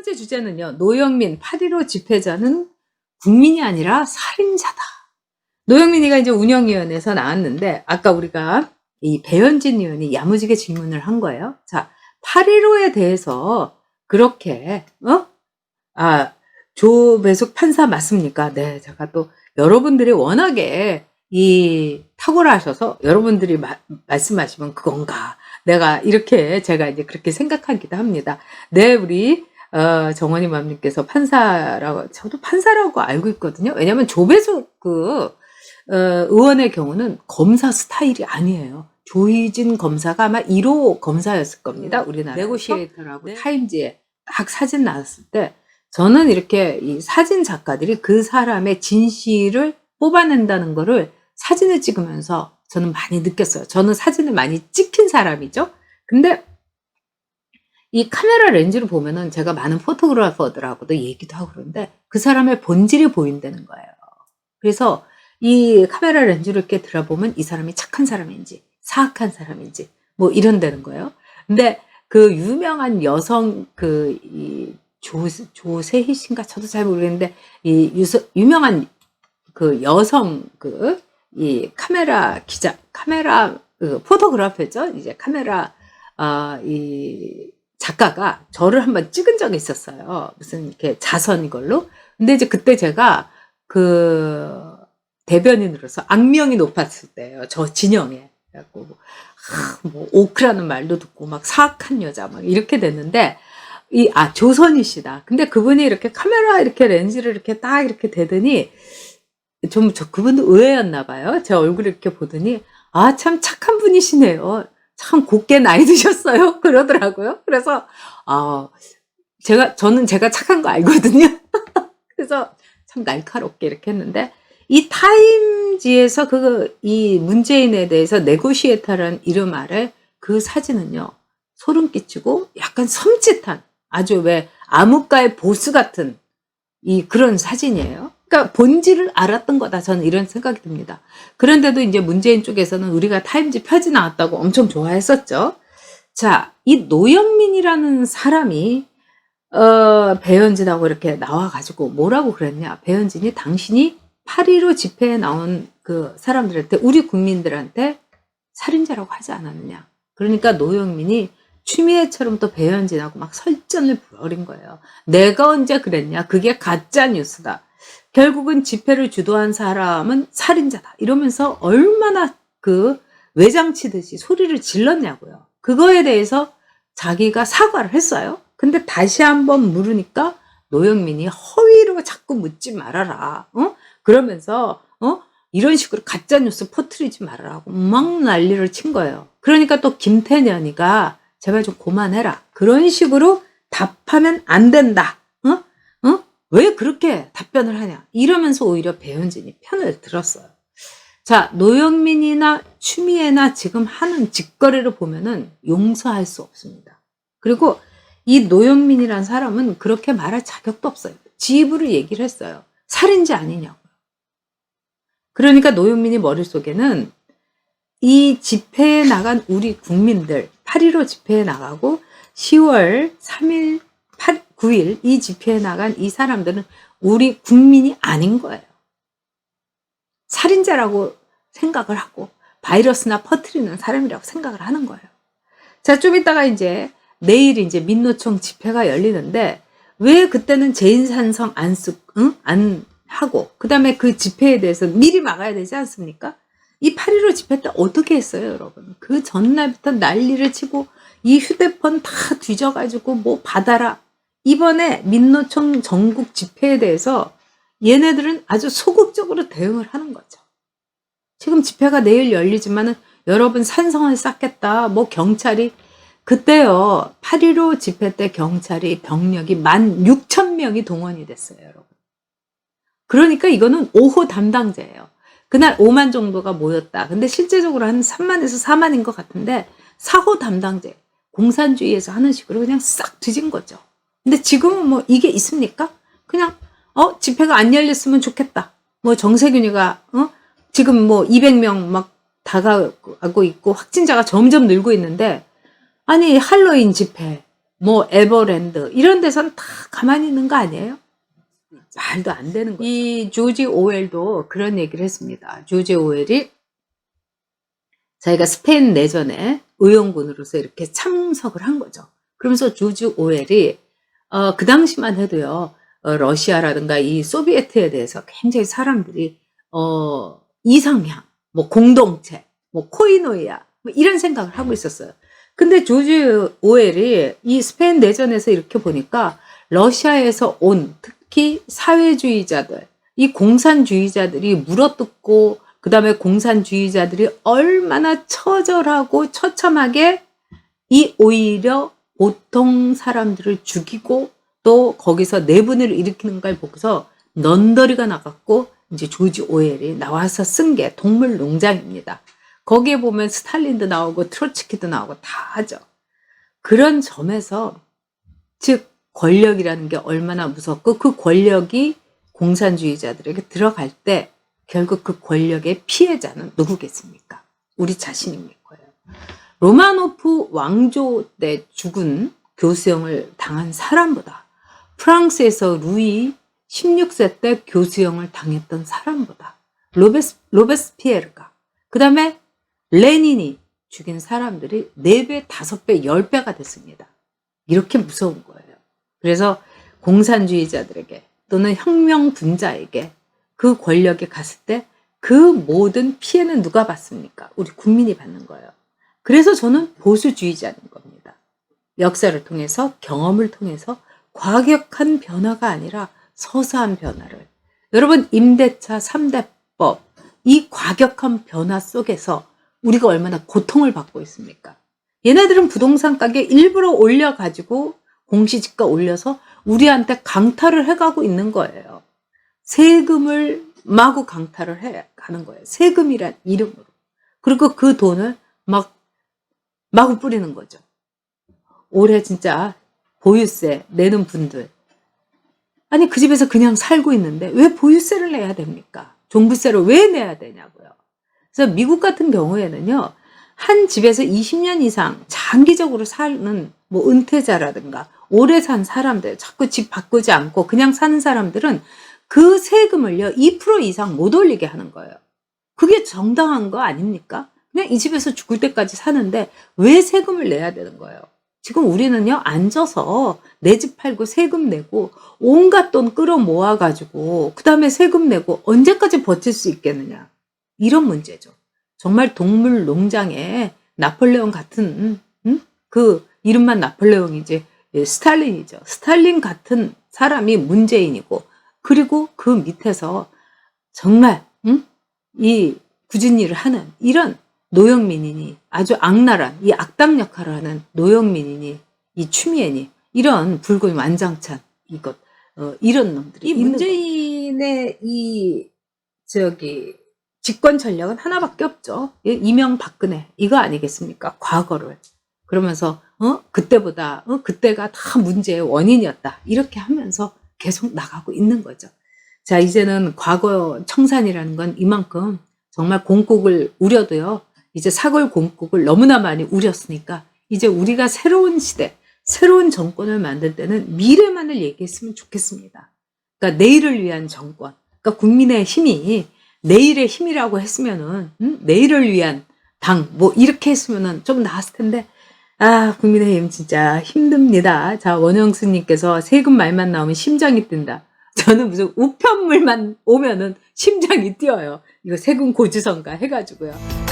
번째 주제는요. 노영민 8.15 집회자는 국민이 아니라 살인자다. 노영민이가 이제 운영위원회에서 나왔는데 아까 우리가 이 배현진 의원이 야무지게 질문을 한 거예요. 자, 8.15에 대해서 그렇게 조배숙 판사 맞습니까? 네, 제가 또 여러분들이 워낙에 이 탁월하셔서 여러분들이 말씀하시면 그건가? 내가 이렇게 제가 이제 그렇게 생각하기도 합니다. 네, 우리 정원희 맘님께서 판사라고, 저도 판사라고 알고 있거든요. 왜냐면 조배숙 의원의 경우는 검사 스타일이 아니에요. 조희진 검사가 아마 1호 검사였을 겁니다. 우리나라 네고시에이터라고 타임지에 딱 사진 나왔을 때 저는 이렇게 이 사진 작가들이 그 사람의 진실을 뽑아낸다는 거를 사진을 찍으면서 저는 많이 느꼈어요. 저는 사진을 많이 찍힌 사람이죠. 근데 이 카메라 렌즈를 보면은 제가 많은 포토그래퍼들하고도 얘기도 하고 그러는데 그 사람의 본질이 보인다는 거예요. 그래서 이 카메라 렌즈를 이렇게 들어보면 이 사람이 착한 사람인지 사악한 사람인지 뭐 이런다는 거예요. 근데 그 유명한 여성 조세희 씨인가 저도 잘 모르겠는데 유명한 그 여성 이 카메라 기자 포토그래퍼죠. 이제 카메라 이 작가가 저를 한번 찍은 적이 있었어요. 무슨 이렇게 자선 이걸로. 근데 이제 그때 제가 대변인으로서 악명이 높았을 때예요. 저 진영에. 그래갖고 뭐 오크라는 말도 듣고 막 사악한 여자 막 이렇게 됐는데 조선희 씨다. 근데 그분이 이렇게 카메라 이렇게 렌즈를 이렇게 딱 이렇게 대더니 그분도 의외였나 봐요. 제 얼굴을 이렇게 보더니 참 착한 분이시네요. 참 곱게 나이 드셨어요. 그러더라고요. 그래서 저는 제가 착한 거 알거든요. 그래서 참 날카롭게 이렇게 했는데 이 타임지에서 이 문재인에 대해서 네고시에이터라는 이름 아래 그 사진은요. 소름 끼치고 약간 섬찟한 아주 왜 암흑가의 보스 같은 그런 사진이에요. 그러니까 본질을 알았던 거다. 저는 이런 생각이 듭니다. 그런데도 이제 문재인 쪽에서는 우리가 타임지 펴지 나왔다고 엄청 좋아했었죠. 자, 이 노영민이라는 사람이 배현진하고 이렇게 나와가지고 뭐라고 그랬냐. 배현진이 당신이 8.15 집회에 나온 그 사람들한테 우리 국민들한테 살인자라고 하지 않았느냐. 그러니까 노영민이 추미애처럼 또 배현진하고 막 설전을 벌인 거예요. 내가 언제 그랬냐. 그게 가짜 뉴스다. 결국은 집회를 주도한 사람은 살인자다. 이러면서 얼마나 외장치듯이 소리를 질렀냐고요. 그거에 대해서 자기가 사과를 했어요. 근데 다시 한번 물으니까 노영민이 허위로 자꾸 묻지 말아라. 그러면서 이런 식으로 가짜뉴스 퍼뜨리지 말아라고 막 난리를 친 거예요. 그러니까 또 김태년이가 제발 좀 그만해라. 그런 식으로 답하면 안 된다. 왜 그렇게 답변을 하냐. 이러면서 오히려 배현진이 편을 들었어요. 자, 노영민이나 추미애나 지금 하는 짓거리를 보면은 용서할 수 없습니다. 그리고 이 노영민이란 사람은 그렇게 말할 자격도 없어요. 지 입으로 얘기를 했어요. 살인자 아니냐고요. 그러니까 노영민이 머릿속에는 이 집회에 나간 우리 국민들 8.15 집회에 나가고 10월 3일 9일 이 집회에 나간 이 사람들은 우리 국민이 아닌 거예요. 살인자라고 생각을 하고 바이러스나 퍼뜨리는 사람이라고 생각을 하는 거예요. 자, 좀 이따가 이제 내일 이제 민노총 집회가 열리는데 왜 그때는 재인산성 안 하고 그다음에 그 집회에 대해서 미리 막아야 되지 않습니까? 이 8.15 집회 때 어떻게 했어요, 여러분? 그 전날부터 난리를 치고 이 휴대폰 다 뒤져가지고 뭐 받아라. 이번에 민노총 전국 집회에 대해서 얘네들은 아주 소극적으로 대응을 하는 거죠. 지금 집회가 내일 열리지만은 여러분 산성을 쌓겠다. 뭐 경찰이 그때요. 8.15 집회 때 경찰이 병력이 16,000명이 동원이 됐어요, 여러분. 그러니까 이거는 5호 담당자예요. 그날 5만 정도가 모였다. 근데 실제적으로 한 3만에서 4만인 것 같은데 4호 담당자 공산주의에서 하는 식으로 그냥 싹 뒤진 거죠. 근데 지금은 뭐 이게 있습니까? 그냥 집회가 안 열렸으면 좋겠다. 뭐 정세균이가 지금 뭐 200명 막 다가가고 있고 확진자가 점점 늘고 있는데 아니 할로윈 집회 뭐 에버랜드 이런 데선 다 가만히 있는 거 아니에요? 말도 안 되는 거죠. 이 조지 오웰도 그런 얘기를 했습니다. 조지 오웰이 자기가 스페인 내전에 의용군으로서 이렇게 참석을 한 거죠. 그러면서 조지 오웰이 그 당시만 해도요, 러시아라든가 이 소비에트에 대해서 굉장히 사람들이 이상향, 뭐 공동체, 뭐 코이노이아 뭐 이런 생각을 하고 있었어요. 근데 조지 오웰이 이 스페인 내전에서 이렇게 보니까 러시아에서 온 특히 사회주의자들, 이 공산주의자들이 물어뜯고 그 다음에 공산주의자들이 얼마나 처절하고 처참하게 이 오히려 보통 사람들을 죽이고 또 거기서 내분을 일으키는 걸 보고서 넌더리가 나갔고 이제 조지 오웰이 나와서 쓴 게 동물농장입니다. 거기에 보면 스탈린도 나오고 트로츠키도 나오고 다 하죠. 그런 점에서 즉 권력이라는 게 얼마나 무섭고 그 권력이 공산주의자들에게 들어갈 때 결국 그 권력의 피해자는 누구겠습니까? 우리 자신일 거예요. 로마노프 왕조 때 죽은 교수형을 당한 사람보다 프랑스에서 루이 16세 때 교수형을 당했던 사람보다 로베스피에르가 그 다음에 레닌이 죽인 사람들이 4배, 5배, 10배가 됐습니다. 이렇게 무서운 거예요. 그래서 공산주의자들에게 또는 혁명분자에게 그 권력에 갔을 때 그 모든 피해는 누가 받습니까? 우리 국민이 받는 거예요. 그래서 저는 보수주의자인 겁니다. 역사를 통해서 경험을 통해서 과격한 변화가 아니라 서서한 변화를. 여러분 임대차 3대법 이 과격한 변화 속에서 우리가 얼마나 고통을 받고 있습니까? 얘네들은 부동산 가격 일부러 올려가지고 공시지가 올려서 우리한테 강탈을 해가고 있는 거예요. 세금을 마구 강탈을 해 가는 거예요. 세금이란 이름으로. 그리고 그 돈을 마구 뿌리는 거죠. 올해 진짜 보유세 내는 분들. 아니 그 집에서 그냥 살고 있는데 왜 보유세를 내야 됩니까? 종부세를 왜 내야 되냐고요. 그래서 미국 같은 경우에는요. 한 집에서 20년 이상 장기적으로 사는 뭐 은퇴자라든가 오래 산 사람들 자꾸 집 바꾸지 않고 그냥 사는 사람들은 그 세금을요 2% 이상 못 올리게 하는 거예요. 그게 정당한 거 아닙니까? 그냥 이 집에서 죽을 때까지 사는데 왜 세금을 내야 되는 거예요? 지금 우리는요 앉아서 내 집 팔고 세금 내고 온갖 돈 끌어모아 가지고 그 다음에 세금 내고 언제까지 버틸 수 있겠느냐 이런 문제죠. 정말 동물 농장에 나폴레옹 같은 그 이름만 나폴레옹이지 스탈린이죠. 스탈린 같은 사람이 문재인이고 그리고 그 밑에서 정말 이 굳은 일을 하는 이런 노영민이니 아주 악랄한 이 악당 역할을 하는 노영민이니 이 추미애니 이런 붉은 완장찬 이것 이런 놈들이 이 문재인의 이 집권 전략은 하나밖에 없죠. 이명박근혜 이거 아니겠습니까? 과거를 그러면서 그때보다 그때가 다 문제의 원인이었다 이렇게 하면서 계속 나가고 있는 거죠. 자 이제는 과거 청산이라는 건 이만큼 정말 공국을 우려도요. 이제 사골 공국을 너무나 많이 우렸으니까 이제 우리가 새로운 시대 새로운 정권을 만들 때는 미래만을 얘기했으면 좋겠습니다. 그러니까 내일을 위한 정권 그러니까 국민의 힘이 내일의 힘이라고 했으면은 내일을 위한 당 뭐 이렇게 했으면은 좀 나았을 텐데 국민의힘 진짜 힘듭니다. 자 원영수님께서 세금 말만 나오면 심장이 뛴다. 저는 무슨 우편물만 오면은 심장이 뛰어요. 이거 세금 고지서인가 해가지고요.